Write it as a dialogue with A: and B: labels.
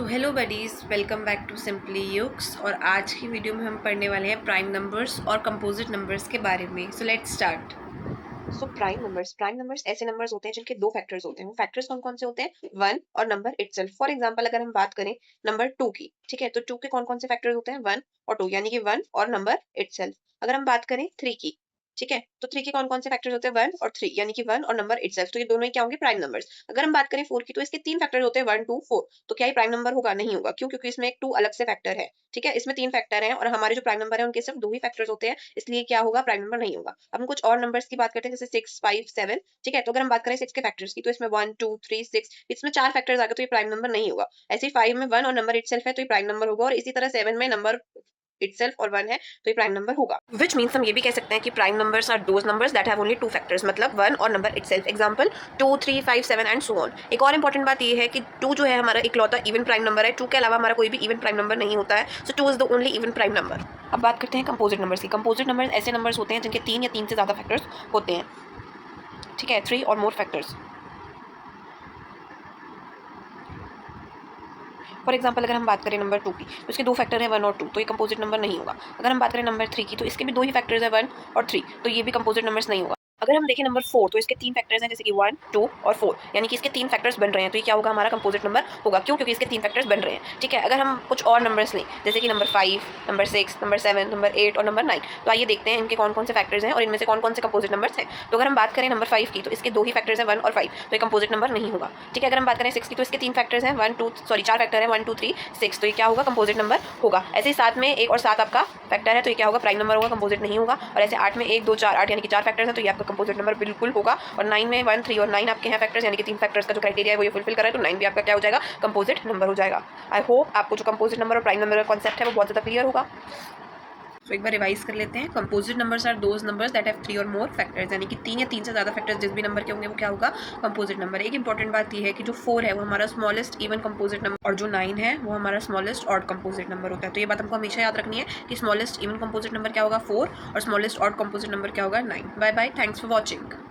A: So hello buddies, welcome back to simply युक्स। और आज की वीडियो में हम पढ़ने वाले हैं प्राइम नंबर्स और कंपोजिट नंबर्स के बारे में। So let's start.
B: Prime numbers ऐसे नंबर्स होते हैं जिनके दो फैक्टर्स होते हैं। वो फैक्टर्स कौन कौन से होते हैं? वन और नंबर इटसेल्फ। फॉर एग्जांपल अगर हम बात करें नंबर टू की, ठीक है, तो टू के कौन कौन से फैक्टर्स होते हैं? वन और टू, यानी कि वन और नंबर इटसेल्फ। अगर हम बात करें थ्री की, ठीक है, तो थ्री के कौन कौन से फैक्टर्स होते हैं? वन और थ्री, यानी कि वन और नंबर इटसेल्फ। तो ये दोनों ही क्या होंगे? Prime numbers. अगर हम बात करें फोर की, तो इसके तीन फैक्टर्स होते हैं, वन टू फोर। तो क्या ये प्राइम नंबर होगा? नहीं होगा। क्यों? क्योंकि इसमें एक टू अलग से फैक्टर है, ठीक है, इसमें तीन फैक्टर हैं और हमारे जो प्राइम नंबर है उनके सिर्फ दो ही फैक्टर्स होते हैं, इसलिए क्या होगा? प्राइम नंबर नहीं होगा। अब हम कुछ और नंबर्स की बात करते हैं, जैसे सिक्स, फाइव, सेवन, ठीक है, तो अगर हम बात करें सिक्स के फैक्टर्स की, तो इसमें वन टू थ्री सिक्स, इसमें चार फैक्टर्स आ गए, तो ये प्राइम नंबर नहीं होगा। ऐसे ही फाइव में वन और नंबर इटसेल्फ है, तो ये प्राइम नंबर होगा। और इसी तरह सेवन में नंबर इटसेल्फ और वन है, तो ये प्राइम नंबर होगा। विच मीन्स हम ये भी कह सकते हैं कि prime numbers are those numbers that have only two factors, मतलब वन और number itself. Example two, three, five, seven and so on. एक और इंपॉर्टेंट बात ये है कि टू जो है हमारा इकलौता इवन प्राइम नंबर है। टू के अलावा हमारा कोई भी इवन प्राइम नंबर नहीं होता है, so two is the only even prime number. अब बात करते हैं कंपोजिट नंबर्स की। कंपोजिट नंबर्स ऐसे नंबर्स होते हैं जिनके तीन या तीन से ज्यादा फैक्टर्स होते हैं, ठीक है, थ्री और मोर फैक्टर्स। फॉर एग्जाम्पल अगर हम बात करें नंबर टू की, तो इसके दो फैक्टर है, वन और टू, तो ये कंपोजिट नंबर नहीं होगा। अगर हम बात करें नंबर थ्री की, तो इसके भी दो ही फैक्टर्स है, वन और थ्री, तो ये भी कंपोजिट नंबर्स नहीं होगा। अगर हम देखें नंबर फोर, तो इसके तीन फैक्टर्स हैं, जैसे कि वन, टू और फोर, यानी कि इसके तीन फैक्टर्स बन रहे हैं, तो ये क्या होगा? हमारा कंपोजिट नंबर होगा। क्यों? क्योंकि इसके तीन फैक्टर्स बन रहे हैं, ठीक है। अगर हम कुछ और नंबर्स लें, जैसे कि number five, number six, number seven, number eight और नंबर नाइन, तो आइए देखते हैं इनके कौन कौन से फैक्टर्स हैं और इनमें से कौन कौन से कंपोजिट नंबर्स हैं। तो अगर हम बात करें नंबर फाइव की, तो इसके दो ही फैक्टर्स हैं, वन और फाइव, तो ये कंपोजिट नंबर नहीं होगा, ठीक है। अगर हम बात करें सिक्स की, तो इसके तीन फैक्टर्स हैं, चार फैक्टर है, वन टू थ्री सिक्स, तो ये क्या होगा? कंपोजिट नंबर होगा। ऐसे ही सात में एक और सात आपका फैक्टर है, तो ये क्या होगा? प्राइम नंबर होगा, कंपोजिट नहीं होगा। और ऐसे आठ में एक दो चार, आठ यानी कि चार फैक्टर्स हैं, तो ये आपका कंपोजिट नंबर बिल्कुल होगा। और नाइन में वन, थ्री और नाइन आपके हैं फैक्टर्स, यानी कि तीन फैक्टर्स का जो क्राइटेरिया है वो ये फुलफिल कर रहा है, तो नाइन भी आपका क्या हो जाएगा? कंपोजिट नंबर हो जाएगा। आई होप आपको जो कंपोजिट नंबर और प्राइम नंबर का कॉन्सेप्ट है वो बहुत ज़्यादा क्लियर होगा।
A: तो एक बार रिवाइज कर लेते हैं। Composite numbers are those numbers that have three और मोर फैक्टर्स, यानी कि तीन या तीन से ज़्यादा फैक्टर्स जिस भी नंबर के होंगे वो क्या होगा? Composite number. एक इंपॉर्टेंट बात ये है कि जो फोर है वो हमारा स्मॉलेस्ट इवन कंपोजिट नंबर, और जो नाइन है वो हमारा स्मॉलेस्ट ऑड कंपोजिट नंबर होता है। तो ये बात हमको हमेशा याद रखनी है कि स्मॉलेस्ट इवन कंपोजिट नंबर क्या होगा? फोर, और स्मॉलेस्ट ऑड कंपोजिट नंबर क्या होगा? Nine. Bye bye, thanks for watching.